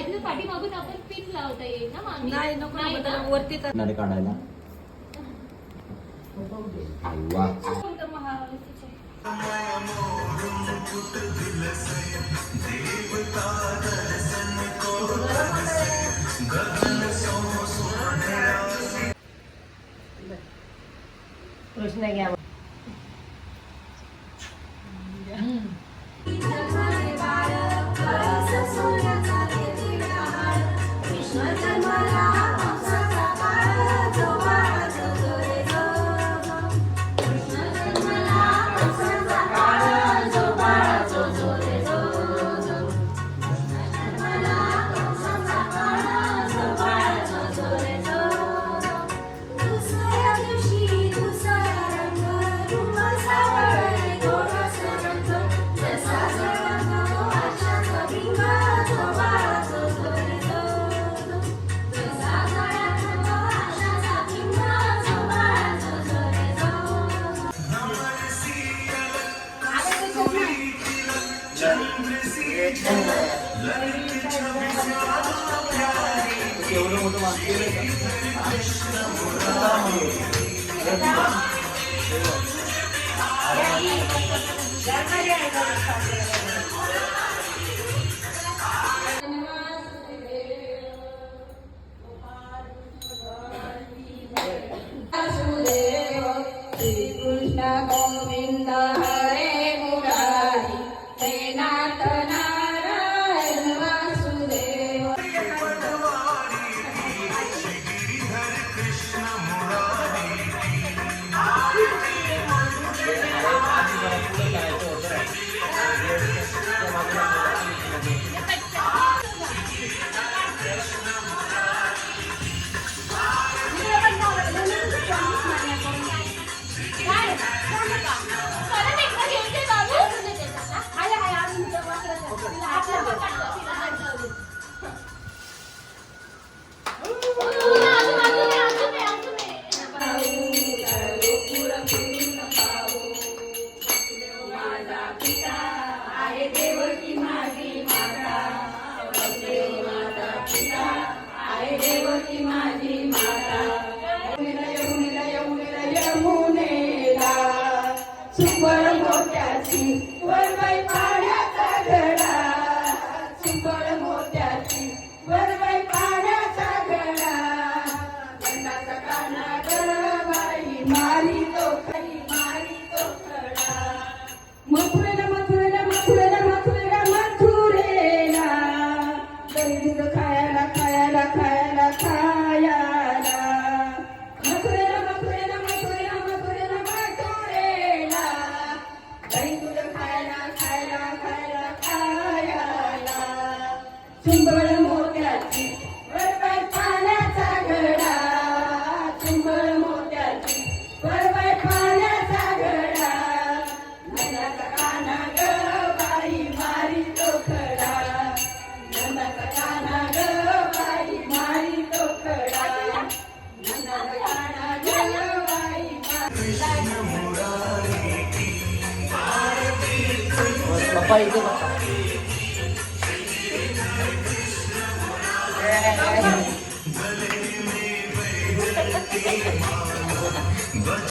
त्याच्या पाठीमागून आपण पिन लावता येईल ना मागे? नाही नको नाही ना, ना? वरती तर नारे काढायला वा कोणतं महावस्तीचे? कृष्ण घ्या एवढं मोठं कृष्ण गोविंद हरे मुरारी हे नाथ नारायण वासुदेव सुंबळ मोत्याची वरबाई पाण्याचा घडा सुंबळ मोत्याची वरबाई पाण्याचा घडा गंडाचा काना गळबाई मारी तो खरी मारी तो खडा मथुरेला मथुरेला मथुरेला मथुरेला मथुरेला दही दूध खायला खायला खायला खायला मथुरेला मथुरेला मथुरेला मथुरेला मथुरेला दही दूध खायला खायला खायला खायला चुंबळ मोत्याची वरबाई पाण्याचा घडा चुंबळ मोत्याची वरबाई पाण्याचा घडा नंदाचा काना गळबाई मारी तो खडा नंदाचा काना गळबाई मारी तो खडा नंदाचा काना गळबाई पप्पा इथे बघा